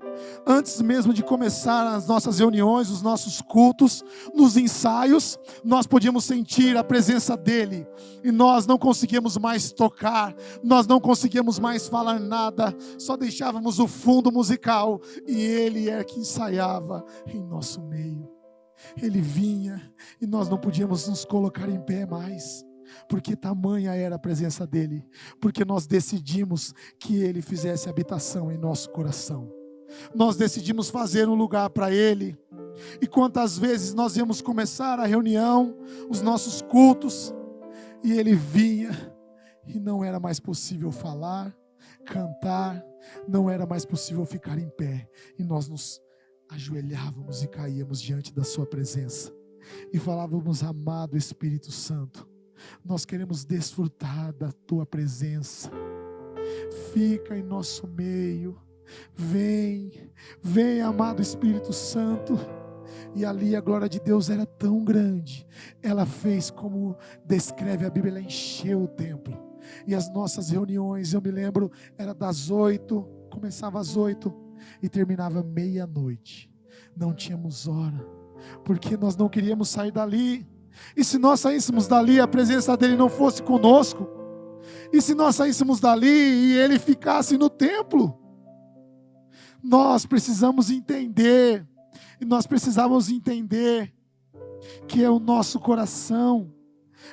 antes mesmo de começar as nossas reuniões, os nossos cultos, nos ensaios, nós podíamos sentir a presença dEle. E nós não conseguíamos mais tocar, nós não conseguíamos mais falar nada, só deixávamos o fundo musical. E Ele é que ensaiava em nosso meio. Ele vinha e nós não podíamos nos colocar em pé mais. Porque tamanha era a presença dEle, porque nós decidimos que Ele fizesse habitação em nosso coração. Nós decidimos fazer um lugar para Ele. E quantas vezes nós íamos começar a reunião, os nossos cultos, e Ele vinha, e não era mais possível falar, cantar, não era mais possível ficar em pé, e nós nos ajoelhávamos e caíamos diante da sua presença, e falávamos: amado Espírito Santo, nós queremos desfrutar da tua presença, fica em nosso meio, vem, amado Espírito Santo. E ali a glória de Deus era tão grande, ela fez como descreve a Bíblia, ela encheu o templo. E as nossas reuniões, eu me lembro, era das 8, começava às 8 e terminava meia-noite, não tínhamos hora, porque nós não queríamos sair dali. E se nós saíssemos dali, a presença dEle não fosse conosco? E se nós saíssemos dali e Ele ficasse no templo? Nós precisamos entender, e nós precisávamos entender que é o nosso coração.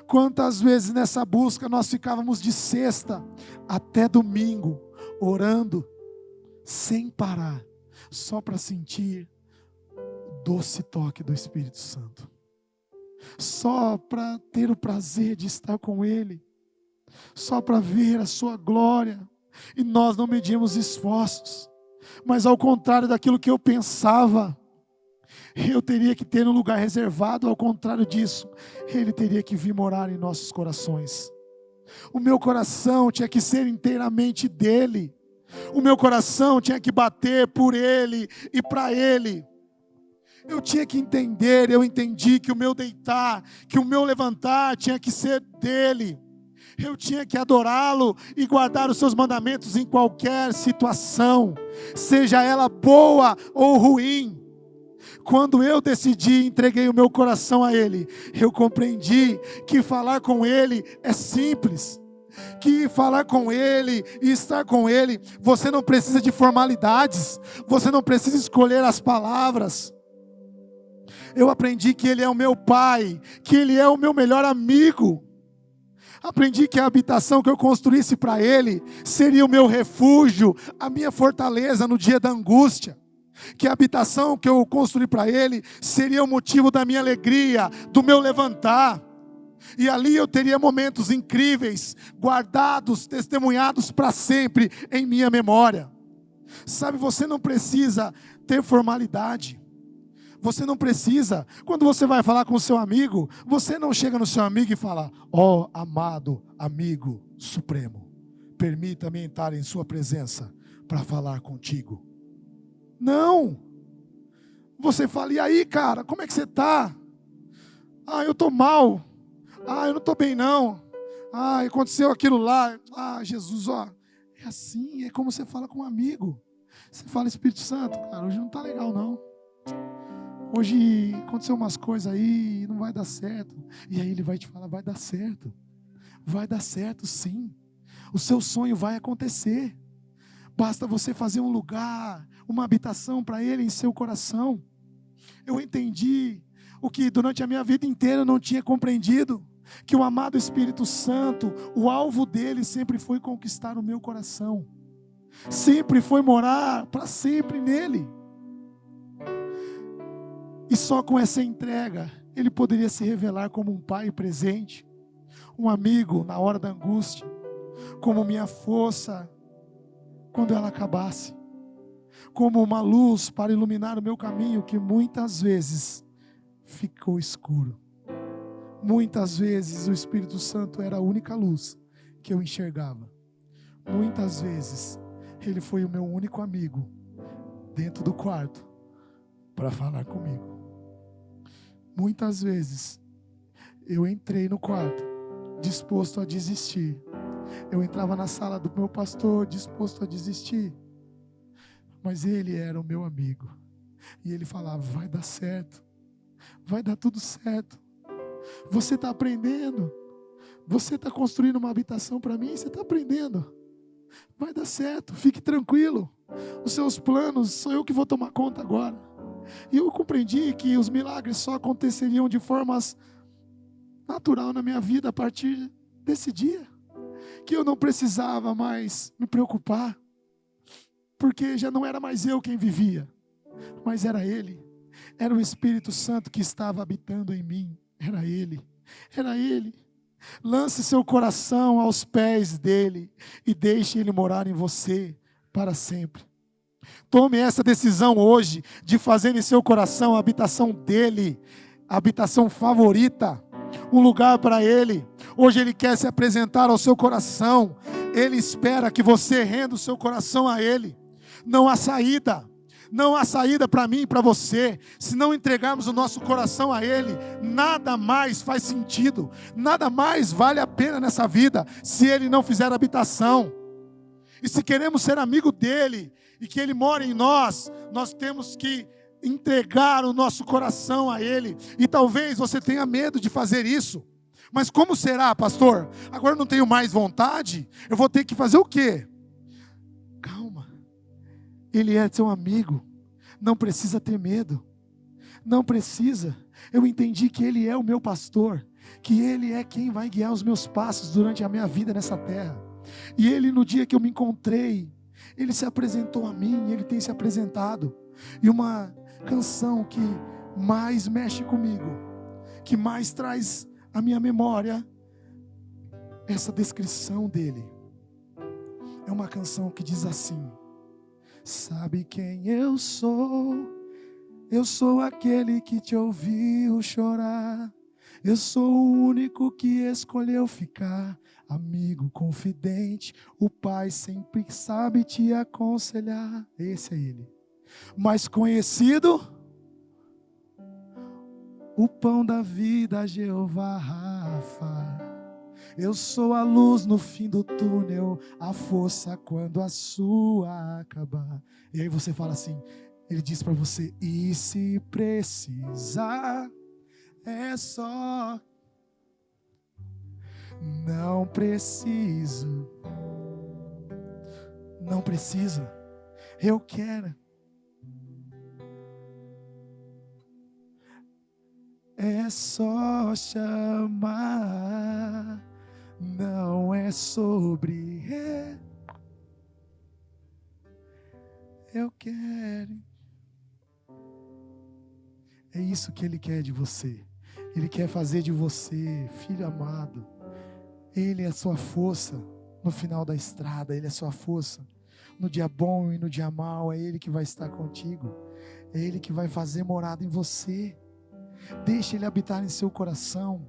Quantas vezes nessa busca nós ficávamos de sexta até domingo, orando, sem parar, só para sentir o doce toque do Espírito Santo. Só para ter o prazer de estar com Ele, só para ver a sua glória. E nós não medíamos esforços, mas ao contrário daquilo que eu pensava, eu teria que ter um lugar reservado. Ao contrário disso, Ele teria que vir morar em nossos corações. O meu coração tinha que ser inteiramente dEle, o meu coração tinha que bater por Ele e para Ele. Eu tinha que entender, eu entendi que o meu deitar, que o meu levantar tinha que ser dEle. Eu tinha que adorá-lo e guardar os seus mandamentos em qualquer situação, seja ela boa ou ruim. Quando eu decidi, entreguei o meu coração a Ele, eu compreendi que falar com Ele é simples. Que falar com Ele e estar com Ele, você não precisa de formalidades, você não precisa escolher as palavras. Eu aprendi que Ele é o meu Pai, que Ele é o meu melhor amigo. Aprendi que a habitação que eu construísse para Ele seria o meu refúgio, a minha fortaleza no dia da angústia. Que a habitação que eu construí para Ele seria o motivo da minha alegria, do meu levantar. E ali eu teria momentos incríveis, guardados, testemunhados para sempre em minha memória. Sabe, você não precisa ter formalidade. Você não precisa, quando você vai falar com o seu amigo, você não chega no seu amigo e fala: ó amado amigo supremo, permita-me entrar em sua presença para falar contigo. Não. Você fala: e aí, cara, como é que você está? Ah, eu estou mal. Ah, eu não estou bem não. Ah, aconteceu aquilo lá. Ah, Jesus, ó, é assim, é como você fala com um amigo. Você fala: Espírito Santo, cara, hoje não está legal não. Hoje aconteceu umas coisas aí e não vai dar certo. E aí Ele vai te falar: vai dar certo. Vai dar certo sim. O seu sonho vai acontecer. Basta você fazer um lugar, uma habitação para Ele em seu coração. Eu entendi o que durante a minha vida inteira eu não tinha compreendido. Que o amado Espírito Santo, o alvo dele sempre foi conquistar o meu coração. Sempre foi morar para sempre nele. E só com essa entrega, Ele poderia se revelar como um pai presente, um amigo na hora da angústia, como minha força quando ela acabasse, como uma luz para iluminar o meu caminho que muitas vezes ficou escuro. Muitas vezes o Espírito Santo era a única luz que eu enxergava. Muitas vezes Ele foi o meu único amigo dentro do quarto para falar comigo. Muitas vezes eu entrei no quarto disposto a desistir. Eu entrava na sala do meu pastor disposto a desistir. Mas ele era o meu amigo. E ele falava: vai dar certo. Vai dar tudo certo. Você está aprendendo. Você está construindo uma habitação para mim. Você está aprendendo. Vai dar certo. Fique tranquilo. Os seus planos, sou eu que vou tomar conta agora. E eu compreendi que os milagres só aconteceriam de formas natural na minha vida a partir desse dia. Que eu não precisava mais me preocupar, porque já não era mais eu quem vivia, mas era Ele. Era o Espírito Santo que estava habitando em mim. Era Ele. Era Ele. Lance seu coração aos pés dEle e deixe Ele morar em você para sempre. Tome essa decisão hoje de fazer em seu coração a habitação dEle, a habitação favorita, um lugar para Ele. Hoje Ele quer se apresentar ao seu coração. Ele espera que você renda o seu coração a Ele. Não há saída. Não há saída para mim e para você. Se não entregarmos o nosso coração a Ele, nada mais faz sentido. Nada mais vale a pena nessa vida se Ele não fizer habitação. E se queremos ser amigo dEle e que Ele mora em nós, nós temos que entregar o nosso coração a Ele. E talvez você tenha medo de fazer isso. Mas como será, pastor? Agora eu não tenho mais vontade? Eu vou ter que fazer o quê? Calma. Ele é seu amigo. Não precisa ter medo. Não precisa. Eu entendi que Ele é o meu pastor. Que Ele é quem vai guiar os meus passos durante a minha vida nessa terra. E Ele, no dia que eu me encontrei, Ele se apresentou a mim. Ele tem se apresentado. E uma canção que mais mexe comigo, que mais traz à minha memória essa descrição dele, é uma canção que diz assim: sabe quem eu sou? Eu sou aquele que te ouviu chorar. Eu sou o único que escolheu ficar. Amigo, confidente, o Pai sempre sabe te aconselhar. Esse é Ele. Mais conhecido, o pão da vida, Jeová Rafa. Eu sou a luz no fim do túnel, a força quando a sua acabar. E aí você fala assim, Ele diz para você: e se precisar, é só. Não preciso. Não precisa. Eu quero. É só chamar, não é sobre eu quero. É isso que Ele quer de você. Ele quer fazer de você, filho amado. Ele é a sua força no final da estrada. Ele é a sua força no dia bom e no dia mau. É Ele que vai estar contigo. É Ele que vai fazer morada em você. Deixe Ele habitar em seu coração.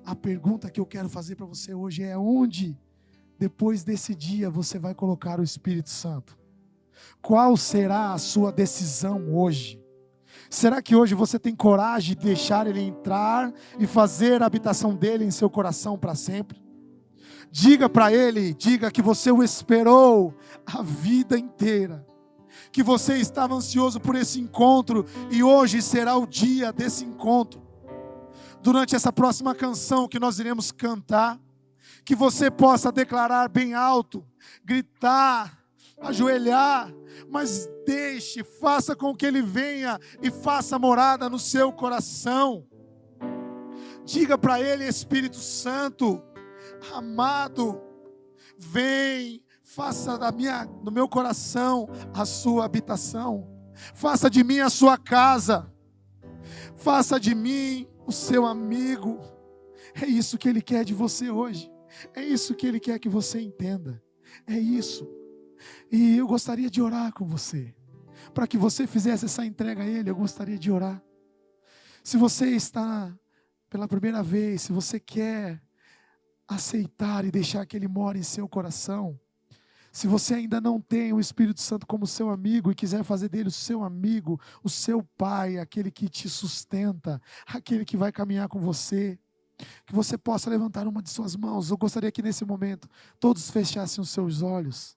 A pergunta que eu quero fazer para você hoje é: onde, depois desse dia, você vai colocar o Espírito Santo? Qual será a sua decisão hoje? Será que hoje você tem coragem de deixar Ele entrar e fazer a habitação dEle em seu coração para sempre? Diga para Ele, diga que você o esperou a vida inteira, que você estava ansioso por esse encontro e hoje será o dia desse encontro. Durante essa próxima canção que nós iremos cantar, que você possa declarar bem alto, gritar, ajoelhar, mas deixe, faça com que Ele venha e faça morada no seu coração. Diga para Ele: Espírito Santo, amado, vem, faça do meu coração a sua habitação, faça de mim a sua casa. Faça de mim o seu amigo. É isso que Ele quer de você hoje. É isso que Ele quer que você entenda. É isso. E eu gostaria de orar com você. Para que você fizesse essa entrega a Ele, eu gostaria de orar. Se você está pela primeira vez, se você quer aceitar e deixar que Ele more em seu coração, se você ainda não tem o Espírito Santo como seu amigo e quiser fazer dele o seu amigo, o seu pai, aquele que te sustenta, aquele que vai caminhar com você, que você possa levantar uma de suas mãos. Eu gostaria que nesse momento todos fechassem os seus olhos.